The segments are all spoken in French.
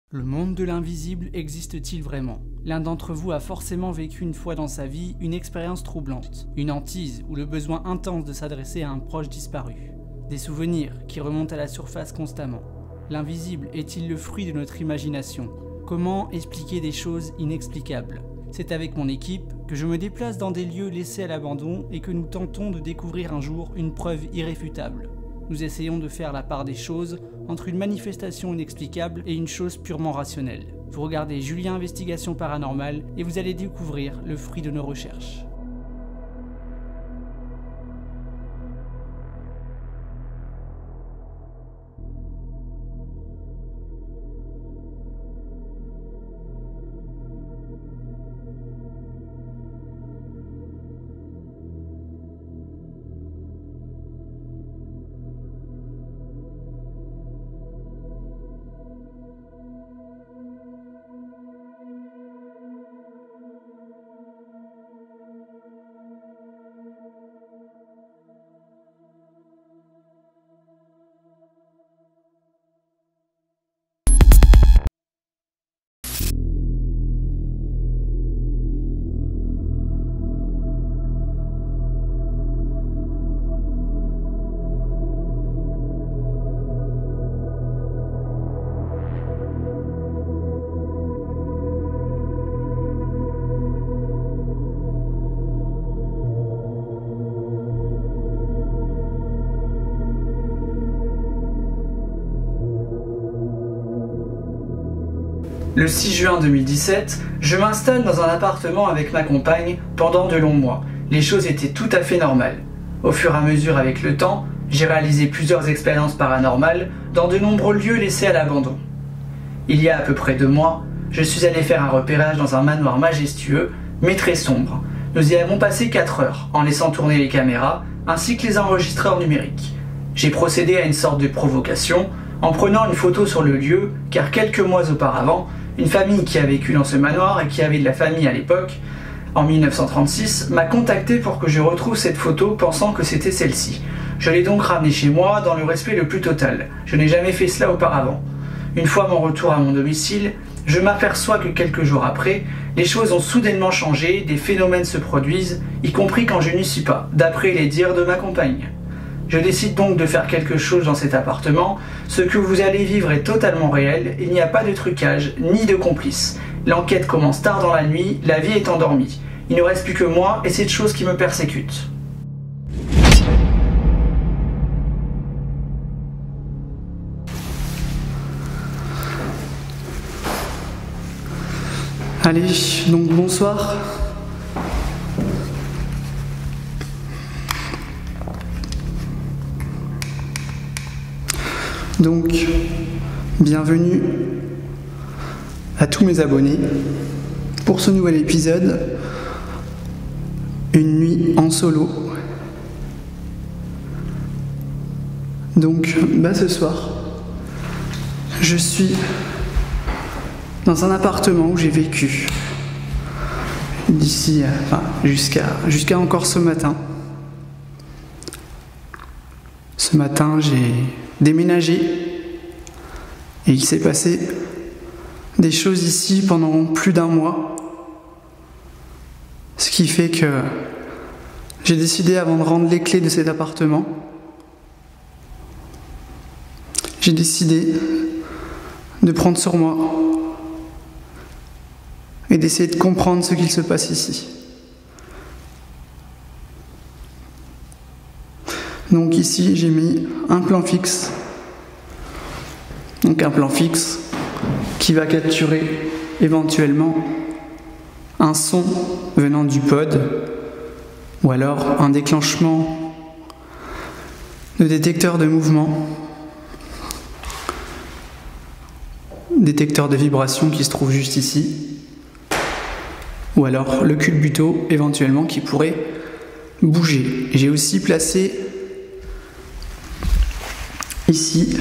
Le monde de l'invisible existe-t-il vraiment? L'un d'entre vous a forcément vécu une fois dans sa vie une expérience troublante, une hantise ou le besoin intense de s'adresser à un proche disparu. Des souvenirs qui remontent à la surface constamment. L'invisible est-il le fruit de notre imagination? Comment expliquer des choses inexplicables? C'est avec mon équipe que je me déplace dans des lieux laissés à l'abandon et que nous tentons de découvrir un jour une preuve irréfutable. Nous essayons de faire la part des choses entre une manifestation inexplicable et une chose purement rationnelle. Vous regardez Julien Investigation Paranormale et vous allez découvrir le fruit de nos recherches. Le 6 juin 2017, je m'installe dans un appartement avec ma compagne pendant de longs mois. Les choses étaient tout à fait normales. Au fur et à mesure avec le temps, j'ai réalisé plusieurs expériences paranormales dans de nombreux lieux laissés à l'abandon. Il y a à peu près 2 mois, je suis allé faire un repérage dans un manoir majestueux, mais très sombre. Nous y avons passé 4 heures, en laissant tourner les caméras, ainsi que les enregistreurs numériques. J'ai procédé à une sorte de provocation, en prenant une photo sur le lieu, car quelques mois auparavant, une famille qui a vécu dans ce manoir et qui avait de la famille à l'époque, en 1936, m'a contacté pour que je retrouve cette photo pensant que c'était celle-ci. Je l'ai donc ramenée chez moi dans le respect le plus total. Je n'ai jamais fait cela auparavant. Une fois mon retour à mon domicile, je m'aperçois que quelques jours après, les choses ont soudainement changé, des phénomènes se produisent, y compris quand je n'y suis pas, d'après les dires de ma compagne. Je décide donc de faire quelque chose dans cet appartement. Ce que vous allez vivre est totalement réel, il n'y a pas de trucage, ni de complice. L'enquête commence tard dans la nuit, la vie est endormie. Il ne reste plus que moi et cette chose qui me persécute. Allez, donc bonsoir. Donc, bienvenue à tous mes abonnés pour ce nouvel épisode, une nuit en solo. Donc, ce soir, je suis dans un appartement où j'ai vécu jusqu'à encore ce matin. Ce matin, j'ai déménagé et il s'est passé des choses ici pendant plus d'1 mois, ce qui fait que j'ai décidé, avant de rendre les clés de cet appartement, j'ai décidé de prendre sur moi et d'essayer de comprendre ce qu'il se passe ici. Donc ici, j'ai mis un plan fixe. Donc un plan fixe qui va capturer éventuellement un son venant du pod ou alors un déclenchement de détecteur de mouvement, détecteur de vibration qui se trouve juste ici, ou alors le culbuto éventuellement qui pourrait bouger. J'ai aussi placé ici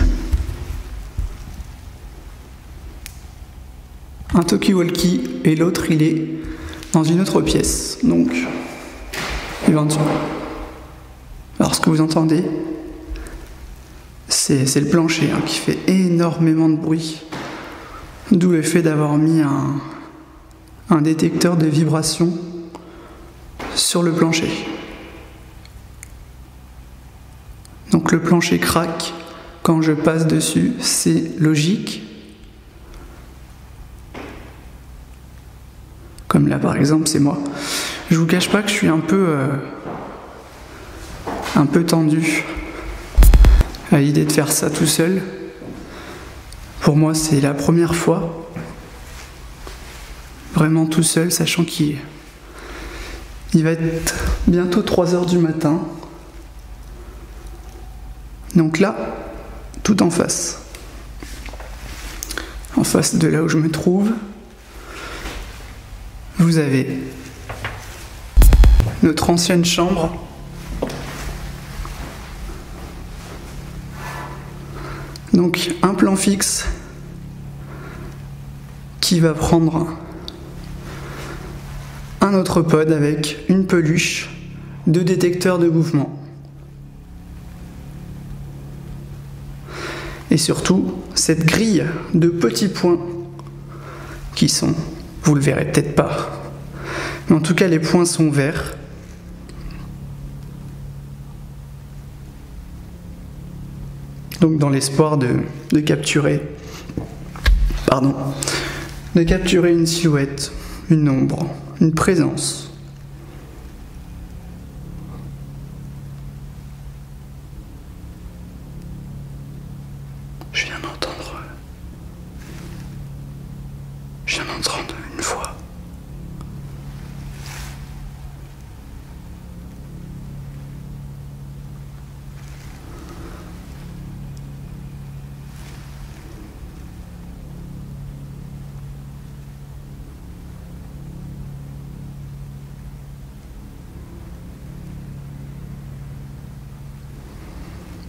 un talkie-walkie et l'autre il est dans une autre pièce. Donc éventuellement, alors ce que vous entendez, c'est le plancher qui fait énormément de bruit. D'où le fait d'avoir mis un détecteur de vibration sur le plancher. Donc le plancher craque quand je passe dessus, c'est logique. Comme là par exemple, c'est moi. Je vous cache pas que je suis un peu tendu à l'idée de faire ça tout seul. Pour moi, c'est la première fois, vraiment tout seul, sachant qu'il va être bientôt 3 heures du matin. Donc là, tout en face de là où je me trouve, vous avez notre ancienne chambre, donc un plan fixe qui va prendre un autre pod avec une peluche, 2 détecteurs de mouvement. Et surtout, cette grille de petits points qui sont, vous le verrez peut-être pas, mais en tout cas les points sont verts. Donc dans l'espoir de capturer une silhouette, une ombre, une présence. Je viens d'entendre une voix.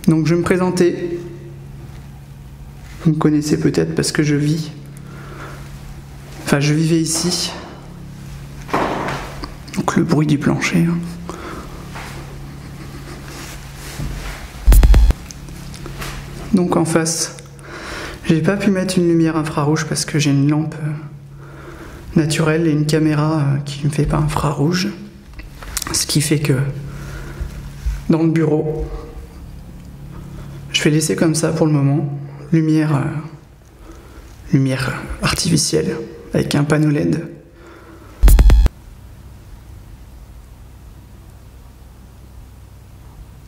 Donc je vais me présenter. Vous me connaissez peut-être parce que je vivais ici. Donc le bruit du plancher. Donc en face, j'ai pas pu mettre une lumière infrarouge parce que j'ai une lampe naturelle et une caméra qui ne fait pas infrarouge. Ce qui fait que dans le bureau, je vais laisser comme ça pour le moment. Lumière artificielle avec un panneau LED.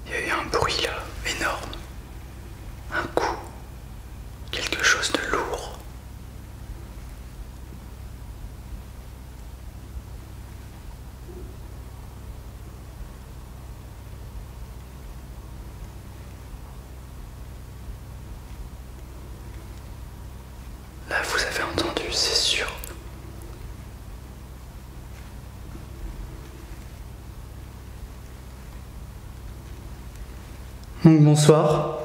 Il y a eu un bruit là, énorme. Un coup, quelque chose de lourd. Là, vous avez entendu, c'est sûr. Donc bonsoir.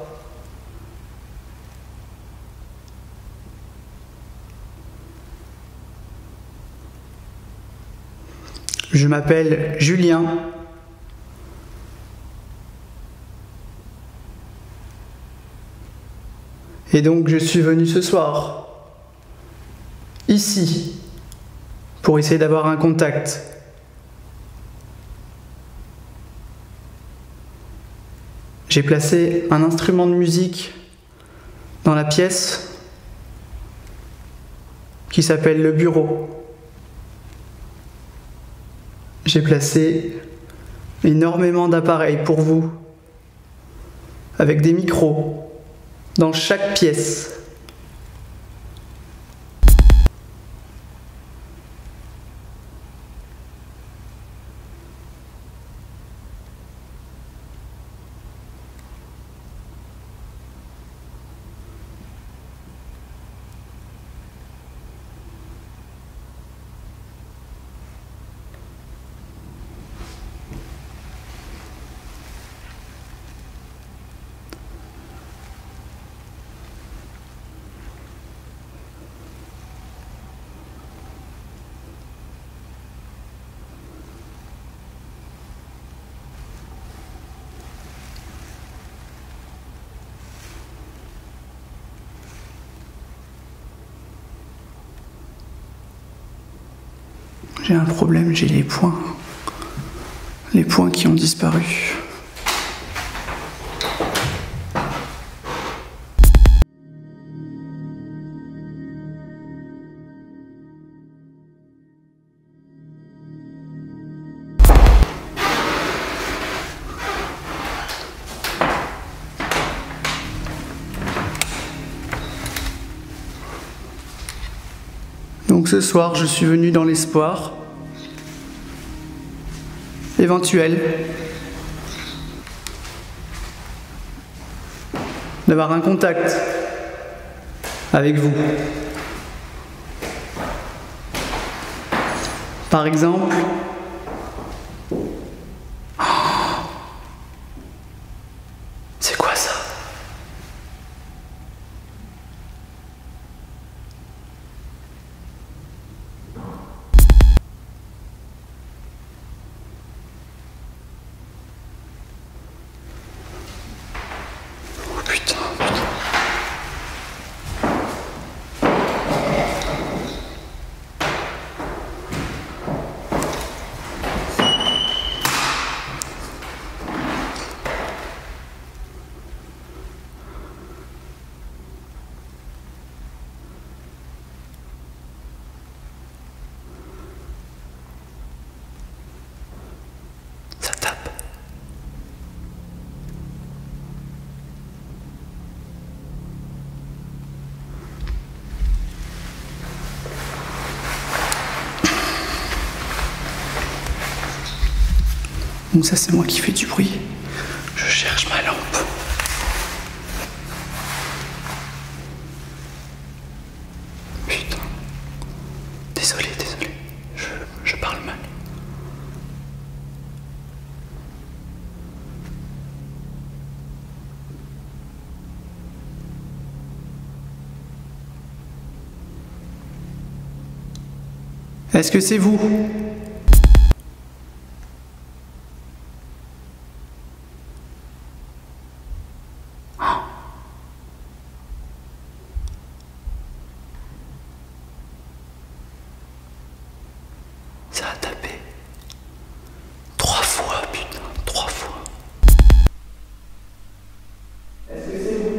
Je m'appelle Julien. Et donc je suis venu ce soir ici, pour essayer d'avoir un contact. J'ai placé un instrument de musique dans la pièce qui s'appelle le bureau. J'ai placé énormément d'appareils pour vous, avec des micros, dans chaque pièce. J'ai un problème, j'ai les points. Les points qui ont disparu. Donc ce soir, je suis venu dans l'espoir éventuel d'avoir un contact avec vous. Par exemple, c'est quoi ça? Ça tape. Donc ça c'est moi qui fais du bruit. Je cherche ma lampe. Putain. Désolé. Je parle mal. Est-ce que c'est vous? Ça a tapé. 3 fois, putain, 3 fois. Est-ce que c'est vous?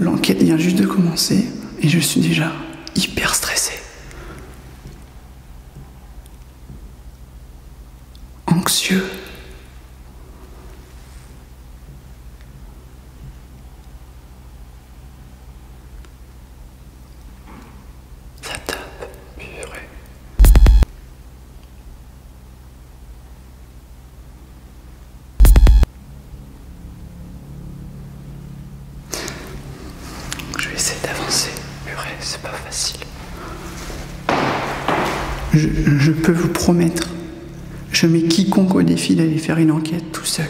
L'enquête vient juste de commencer et je suis déjà hyper stressé. Anxieux. Ça tape, purée. Je vais essayer d'avancer. Purée, c'est pas facile. Je peux vous promettre, je mets quiconque au défi d'aller faire une enquête tout seul,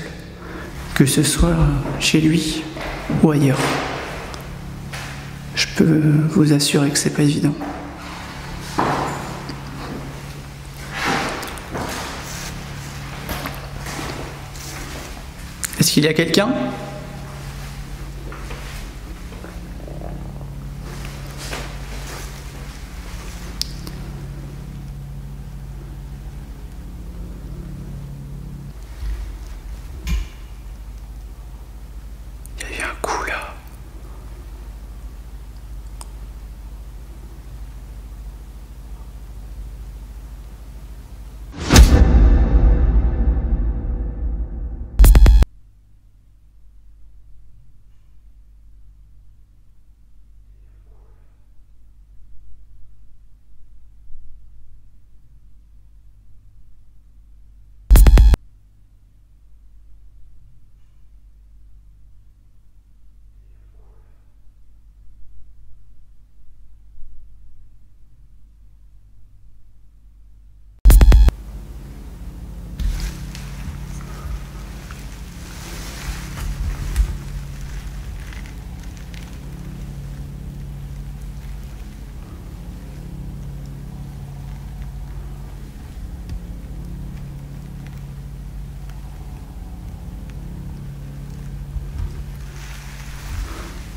que ce soit chez lui ou ailleurs. Je peux vous assurer que c'est pas évident. Est-ce qu'il y a quelqu'un ? Il y a eu un coup là.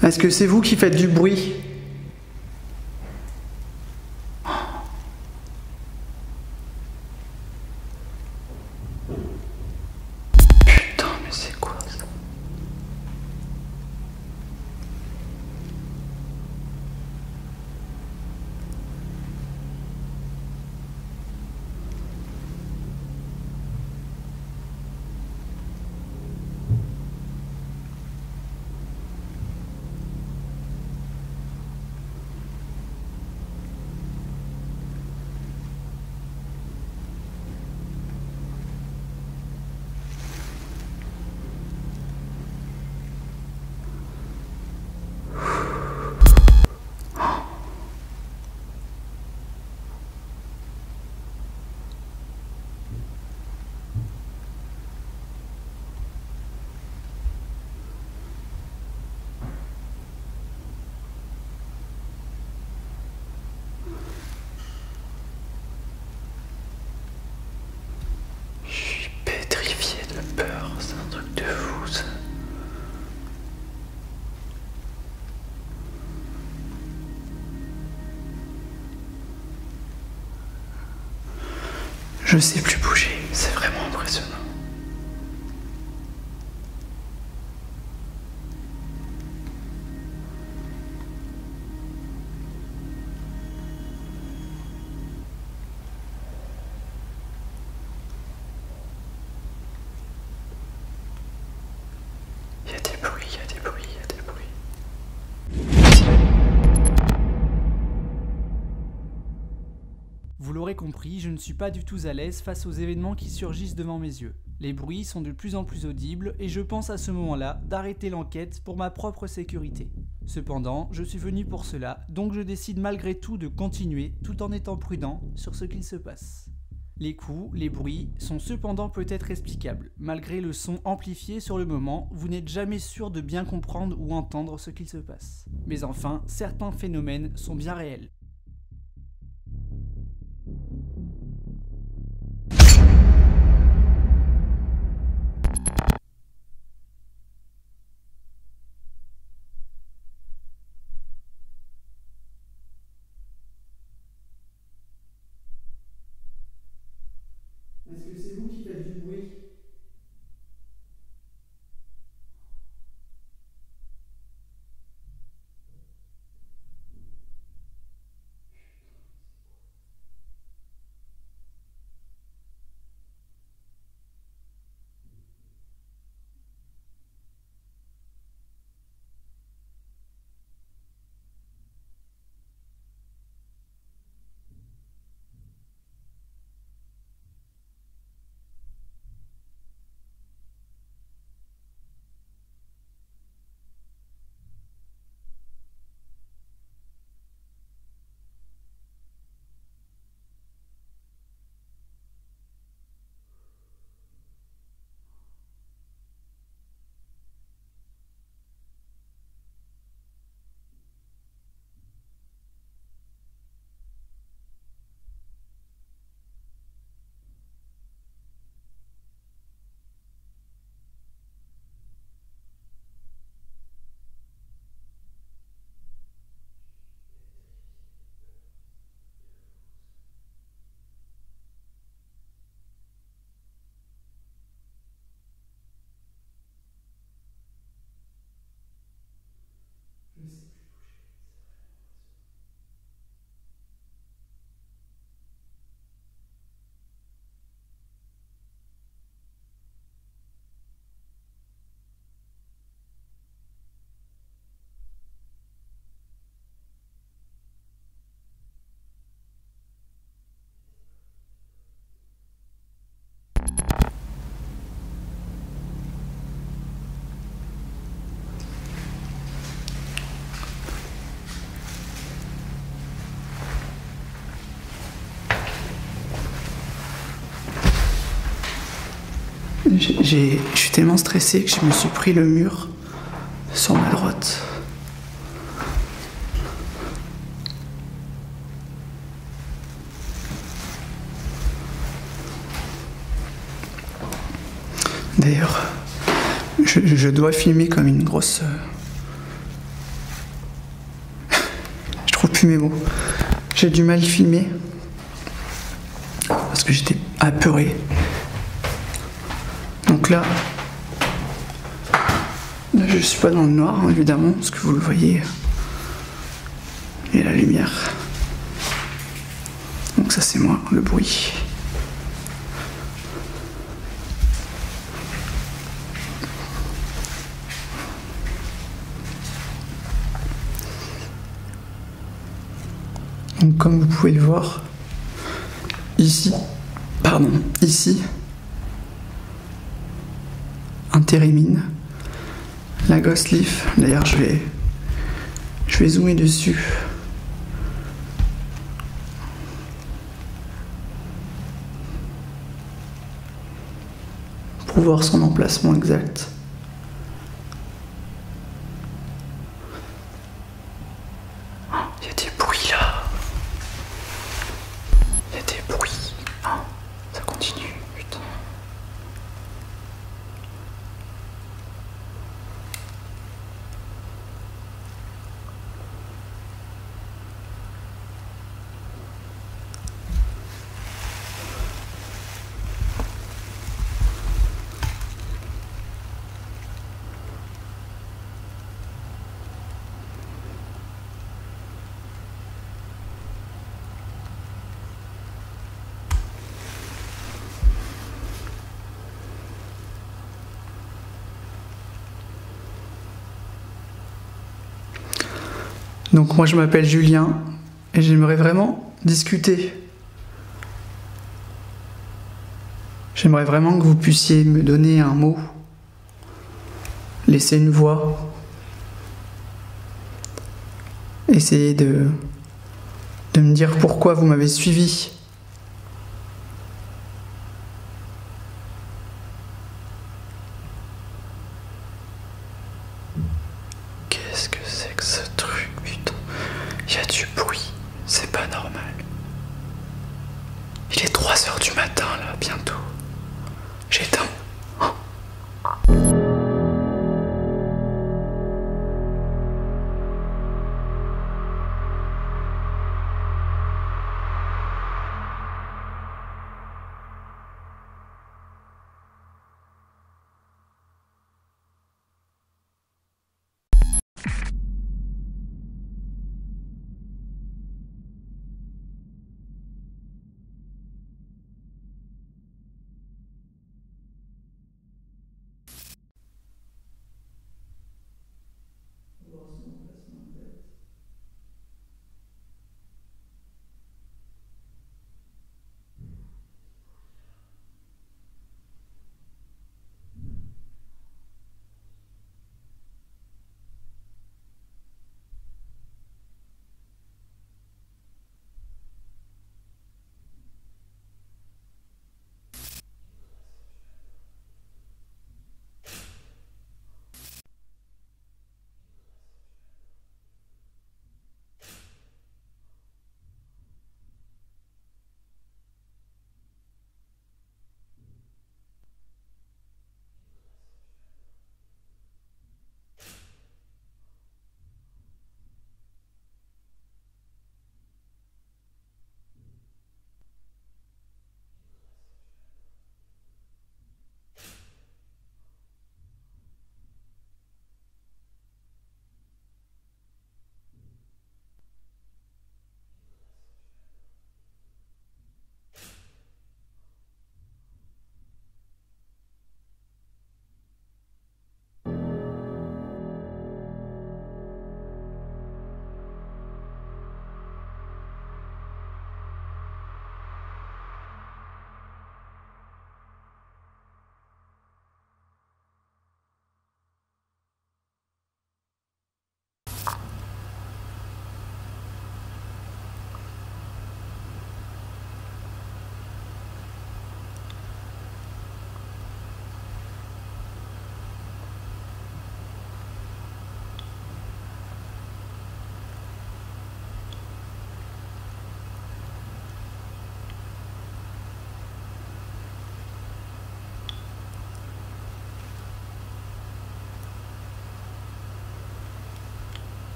Est-ce que c'est vous qui faites du bruit? Putain, mais c'est quoi ça? Pétrifié de peur, c'est un truc de fou ça. Je sais plus bouger, c'est vraiment impressionnant. Il y a des bruits, il y a des bruits, il y a des bruits. Vous l'aurez compris, je ne suis pas du tout à l'aise face aux événements qui surgissent devant mes yeux. Les bruits sont de plus en plus audibles et je pense à ce moment-là d'arrêter l'enquête pour ma propre sécurité. Cependant, je suis venu pour cela, donc je décide malgré tout de continuer tout en étant prudent sur ce qu'il se passe. Les coups, les bruits sont cependant peut-être explicables. Malgré le son amplifié sur le moment, vous n'êtes jamais sûr de bien comprendre ou entendre ce qu'il se passe. Mais enfin, certains phénomènes sont bien réels. Est-ce que c'est vous qui faites du bruit? Je sais plus bouger, Je suis tellement stressé que je me suis pris le mur sur ma droite. D'ailleurs, je dois filmer comme une grosse plus mes mots. J'ai du mal filmer parce que j'étais apeuré. Donc là, je suis pas dans le noir, hein, évidemment, parce que vous le voyez. Et la lumière. Donc ça c'est moi, le bruit. Donc comme vous pouvez le voir, ici, un térémine, la Ghost Leaf. D'ailleurs je vais zoomer dessus. Pour voir son emplacement exact. Il y a des bruits là. Il y a des bruits. Ça continue, putain. Donc moi je m'appelle Julien et j'aimerais vraiment discuter. J'aimerais vraiment que vous puissiez me donner un mot, laisser une voix, essayer de me dire pourquoi vous m'avez suivi. Qu'est-ce que c'est que ce truc, putain? Il y a du bruit, c'est pas normal. Il est 3h du matin là, bientôt. J'éteins.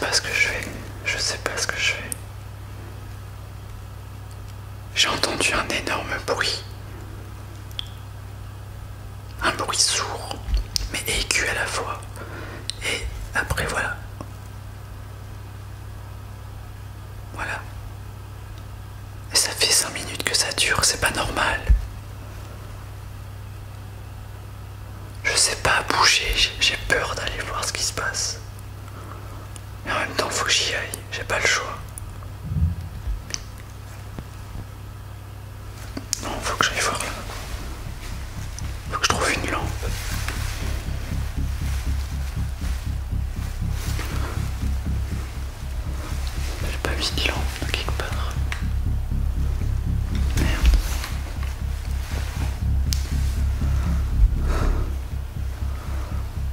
pas ce que je fais. Je sais pas ce que je fais. J'ai entendu un énorme bruit. Un bruit sourd, mais aigu à la fois. Et après voilà. Voilà. Et ça fait 5 minutes que ça dure, c'est pas normal. Je sais pas bouger, j'ai peur d'aller voir ce qui se passe. Mais en même temps, faut que j'y aille, j'ai pas le choix. Non, faut que j'aille voir là. Faut que je trouve une lampe. J'ai pas mis de lampe quelque part. Merde.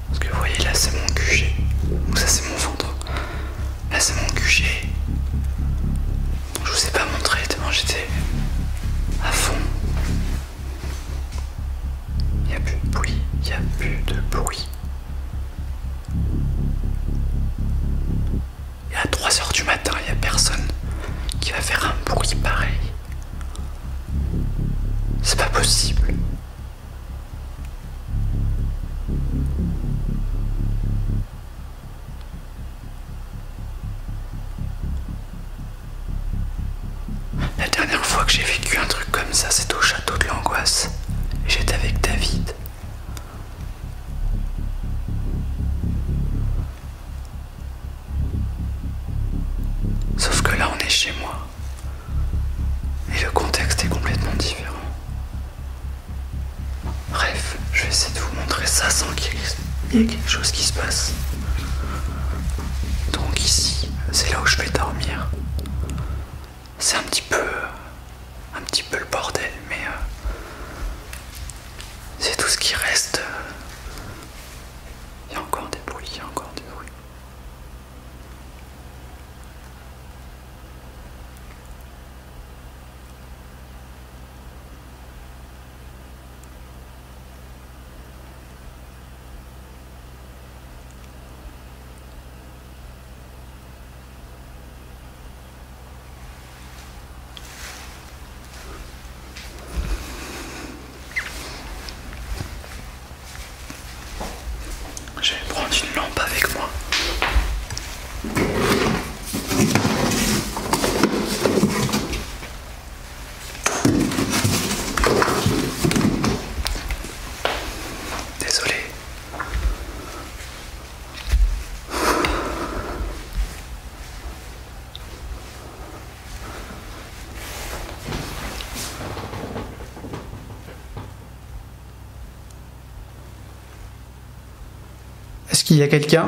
Parce que vous voyez là, c'est mon QG. Donc ça, c'est mon ventre. Là, c'est mon QG. Je vous ai pas montré tellement j'étais à fond. Il n'y a plus de bruit. Il n'y a plus de bruit. Et à 3h du matin, il n'y a personne qui va faire un bruit pareil. C'est pas possible. La dernière fois que j'ai vécu un truc comme ça, c'était au château de l'Angoisse. Et j'étais avec David. Sauf que là, on est chez moi. Et le contexte est complètement différent. Bref, je vais essayer de vous montrer ça sans qu'il y ait quelque chose qui se passe. Donc ici, c'est là où je vais dormir. C'est un petit peu le bordel, mais c'est tout ce qui reste. Il y a encore des bruits, il y a encore des bruits. Je vais prendre une lampe avec moi. Désolé. Est-ce qu'il y a quelqu'un ?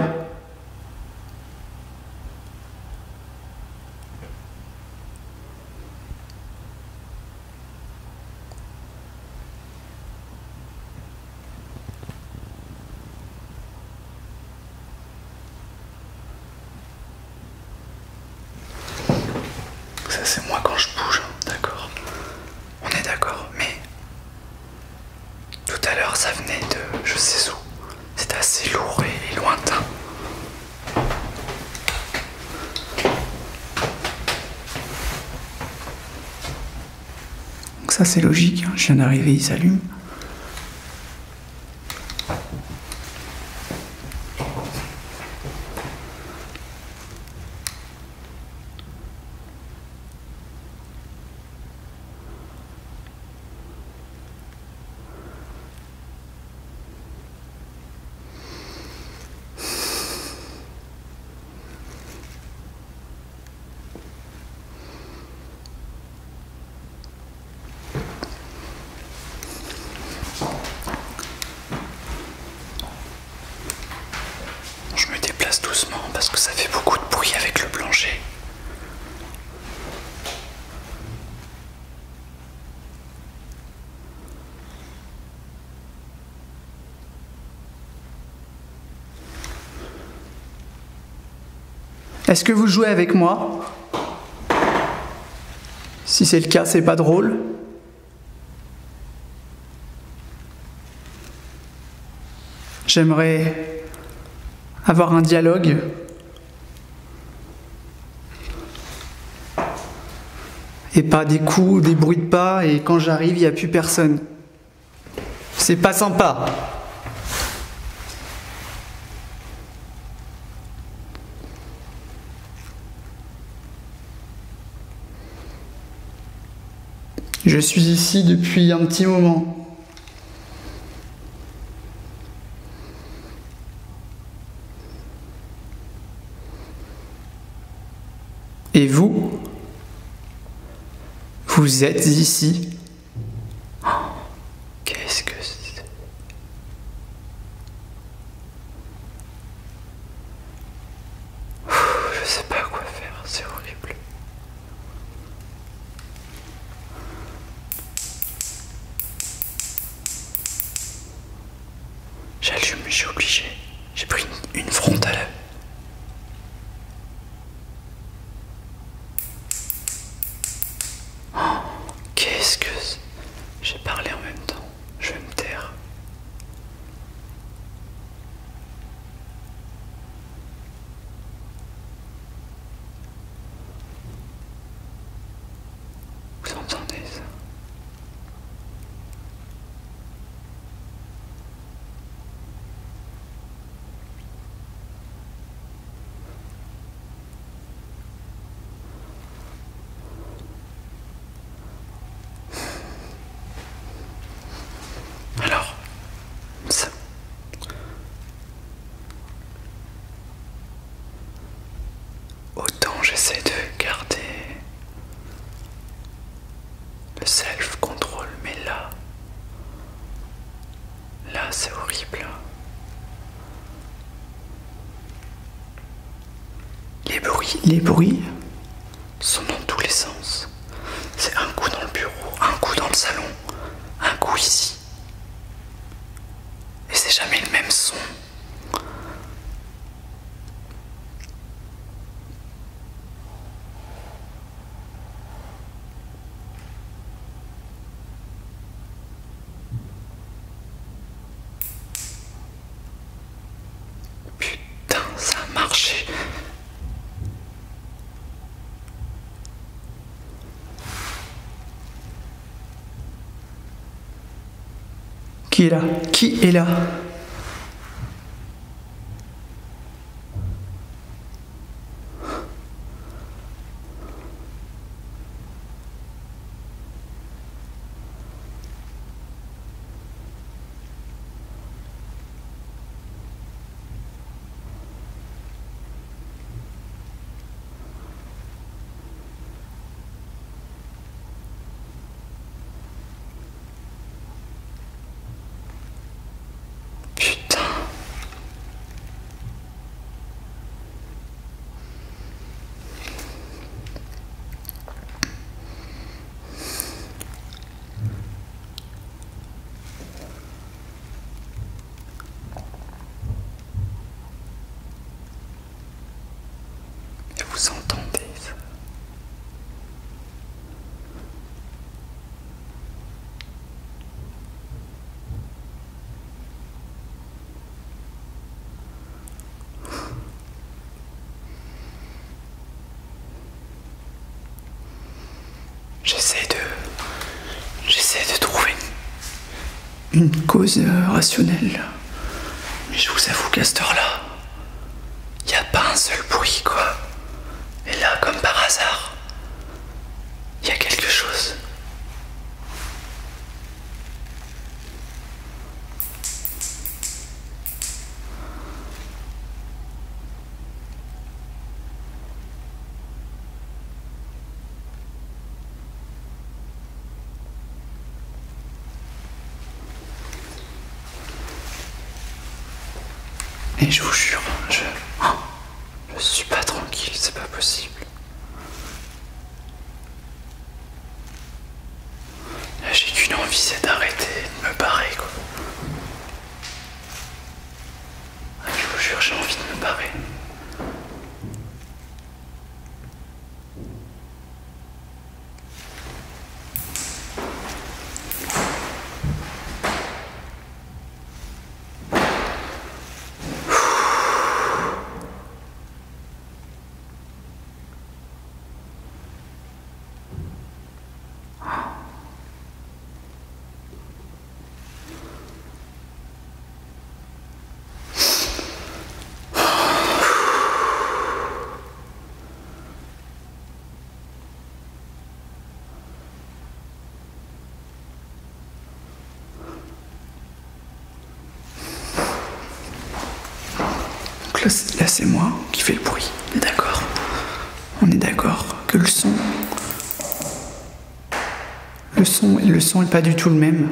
Ça c'est moi quand je bouge, d'accord. On est d'accord, mais tout à l'heure ça venait de je sais où. C'était assez lourd et lointain. Donc ça c'est logique, hein. Je viens d'arriver, il s'allume. Je me déplace doucement parce que ça fait beaucoup de bruit avec le plancher. Est-ce que vous jouez avec moi ? Si c'est le cas, c'est pas drôle. J'aimerais avoir un dialogue. Et pas des coups, des bruits de pas, et quand j'arrive, il n'y a plus personne. C'est pas sympa. Je suis ici depuis un petit moment. Et vous? Vous êtes ici? Oh, qu'est-ce que c'est? Je sais pas quoi faire, c'est horrible. J'allume, je suis obligé. J'ai pris une frontale. Qu'est-ce que c'est? J'ai parlé en même temps. Je vais me taire. Vous entendez ça? Alors, ça. Autant j'essaie de garder le self-control, mais là c'est horrible. Les bruits sont dans tous les sens. C'est un coup dans le bureau, un coup dans le salon, un coup ici. Et c'est jamais le même son. Putain, ça a marché. Qui est là? Qui est là? Vous entendez ça? J'essaie de trouver une cause rationnelle. Mais je vous avoue qu'à cette heure-là, il n'y a pas un seul bruit, quoi. Et là, comme par hasard, il y a quelque chose. Et je vous jure, je suis pas tranquille, c'est pas possible. Là, j'ai qu'une envie, c'est d'arrêter, de me barrer, quoi. Je vous jure, j'ai envie de me barrer. là c'est moi qui fais le bruit, on est d'accord? On est d'accord que le son est pas du tout le même.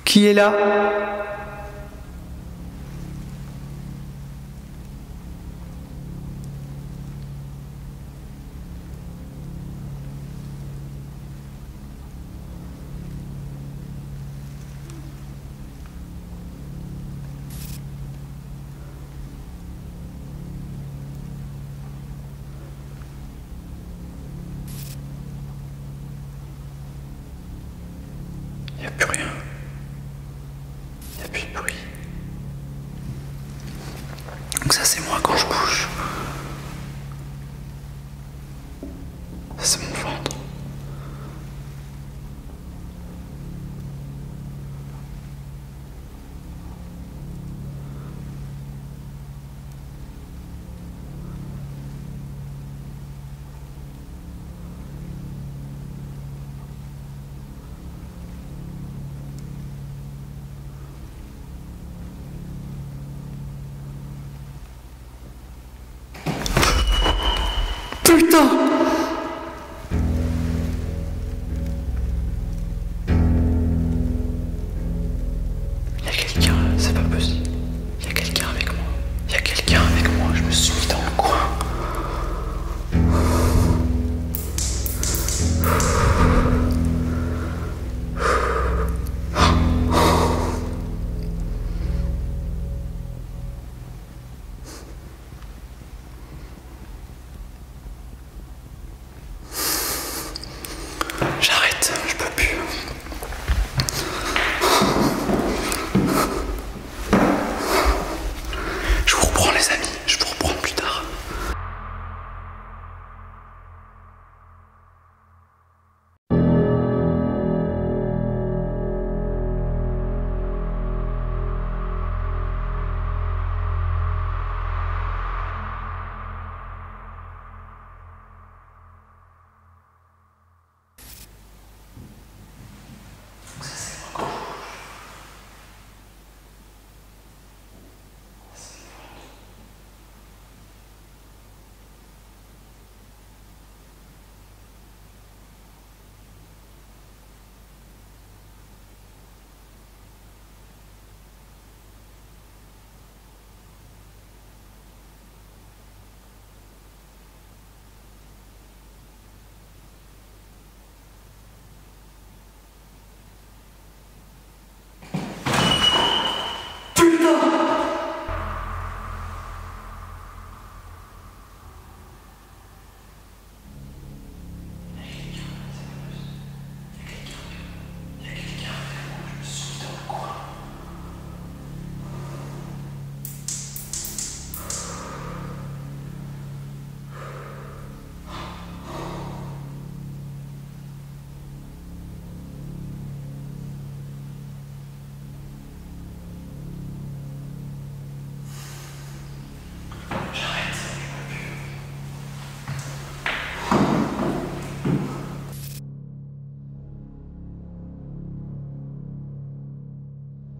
Qui est là? Il n'y a plus rien. Il n'y a plus de bruit. Donc ça c'est moi quand je bouge. Ça c'est mon ventre. Putain! Il y a quelqu'un, c'est pas possible. Il y a quelqu'un avec moi. Il y a quelqu'un avec moi, je me suis mis dans le coin. J'arrête, je peux plus. Je vous reprends les amis, je vous reprends plus tard.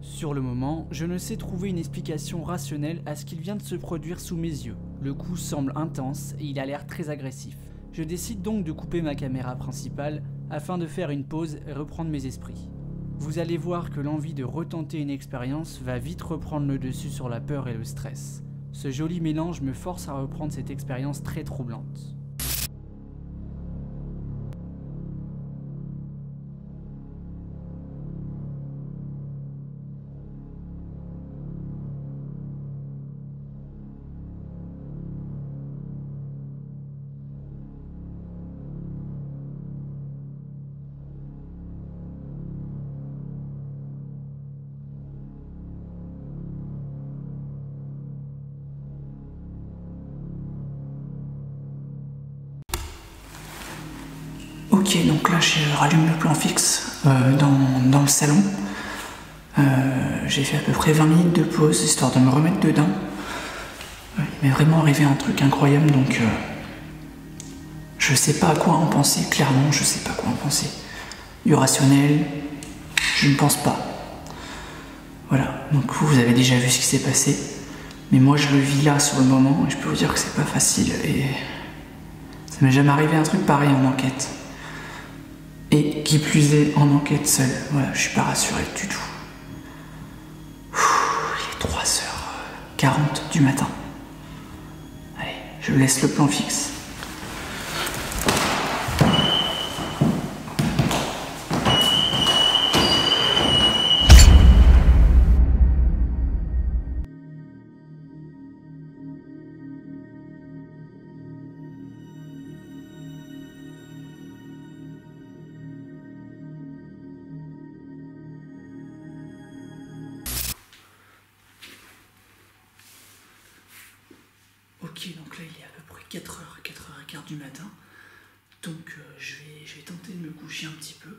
Sur le moment, je ne sais trouver une explication rationnelle à ce qu'il vient de se produire sous mes yeux. Le coup semble intense et il a l'air très agressif. Je décide donc de couper ma caméra principale afin de faire une pause et reprendre mes esprits. Vous allez voir que l'envie de retenter une expérience va vite reprendre le dessus sur la peur et le stress. Ce joli mélange me force à reprendre cette expérience très troublante. Ok, donc là je rallume le plan fixe dans le salon. J'ai fait à peu près 20 minutes de pause histoire de me remettre dedans. Il m'est vraiment arrivé un truc incroyable, donc je sais pas à quoi en penser, clairement je sais pas quoi en penser. Du rationnel, je ne pense pas. Voilà, donc vous avez déjà vu ce qui s'est passé, mais moi je le vis là sur le moment et je peux vous dire que c'est pas facile et ça m'est jamais arrivé un truc pareil en enquête. Et qui plus est en enquête seule, voilà, je suis pas rassuré du tout. Il est 3h40 du matin. Allez, je laisse le plan fixe. Ok, donc là il est à peu près 4h, 4h15 du matin. Donc je vais tenter de me coucher un petit peu.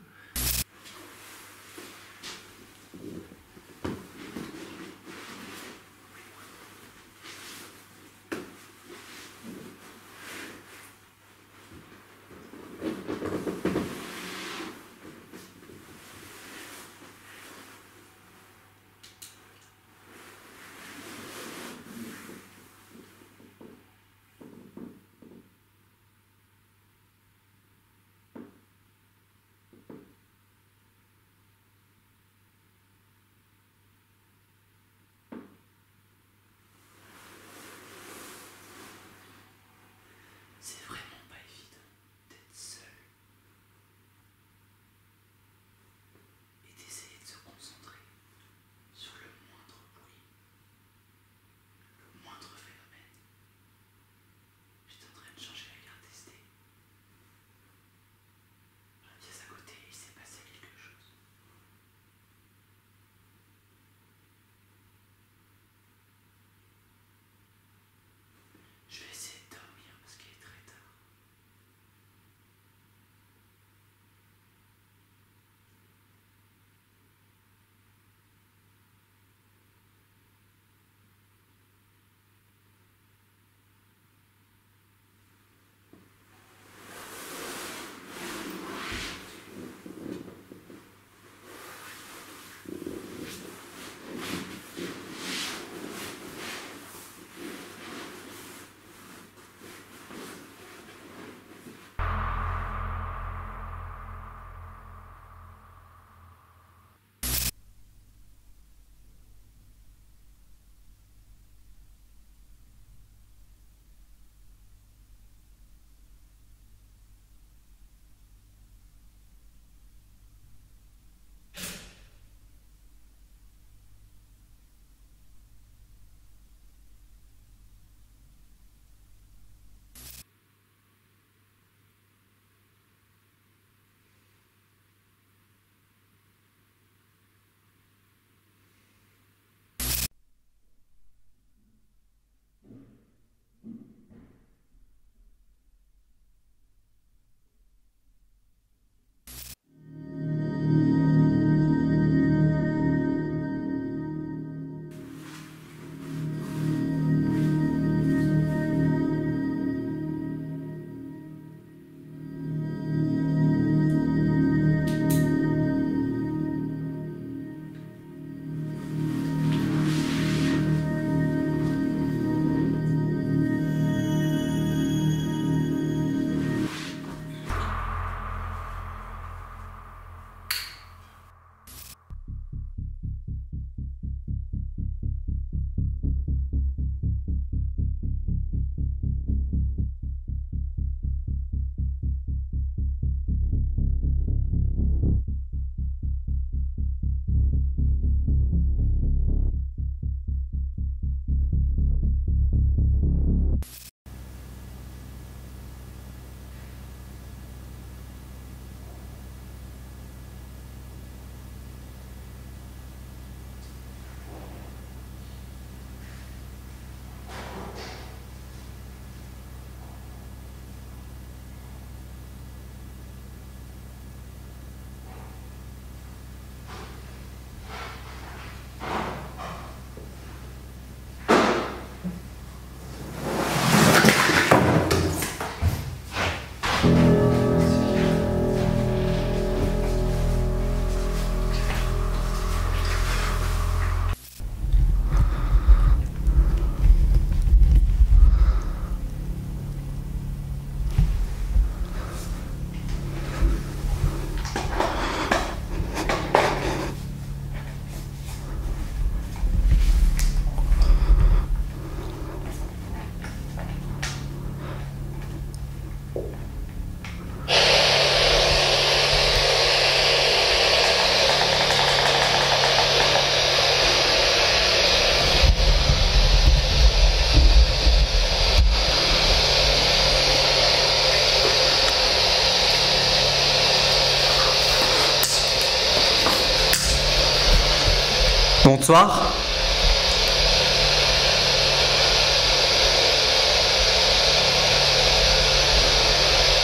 Bonsoir.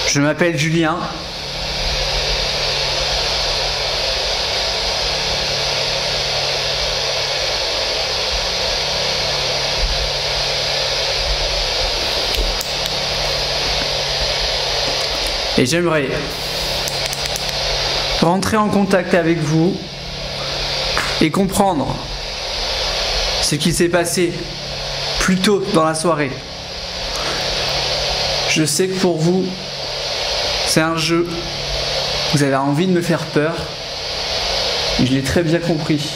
Je m'appelle Julien. Et j'aimerais rentrer en contact avec vous et comprendre ce qui s'est passé plus tôt dans la soirée. Je sais que pour vous, c'est un jeu. Vous avez envie de me faire peur. Et je l'ai très bien compris.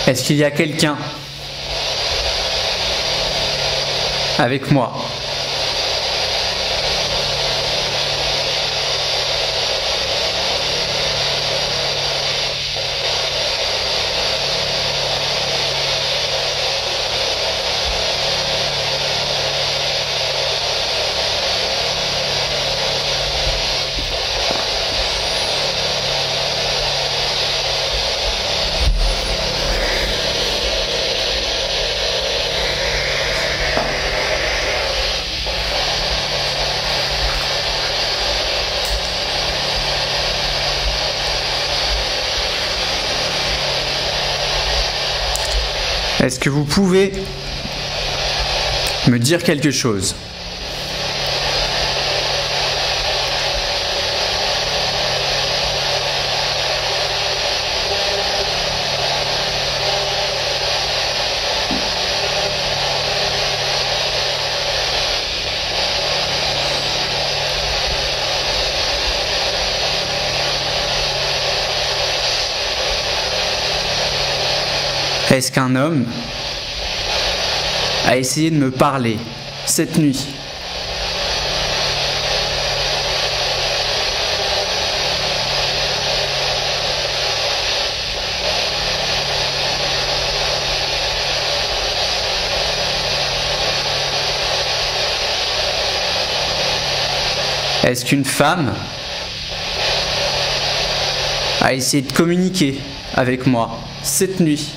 Est-ce qu'il y a quelqu'un avec moi? Est-ce que vous pouvez me dire quelque chose? Est-ce qu'un homme a essayé de me parler cette nuit? Est-ce qu'une femme a essayé de communiquer avec moi cette nuit?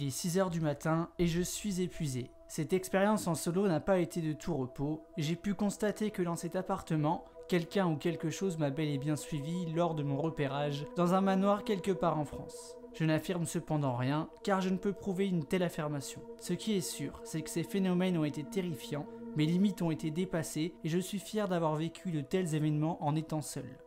Il est 6 h du matin et je suis épuisé. Cette expérience en solo n'a pas été de tout repos. J'ai pu constater que dans cet appartement, quelqu'un ou quelque chose m'a bel et bien suivi lors de mon repérage dans un manoir quelque part en France. Je n'affirme cependant rien, car je ne peux prouver une telle affirmation. Ce qui est sûr, c'est que ces phénomènes ont été terrifiants, mes limites ont été dépassées et je suis fier d'avoir vécu de tels événements en étant seul.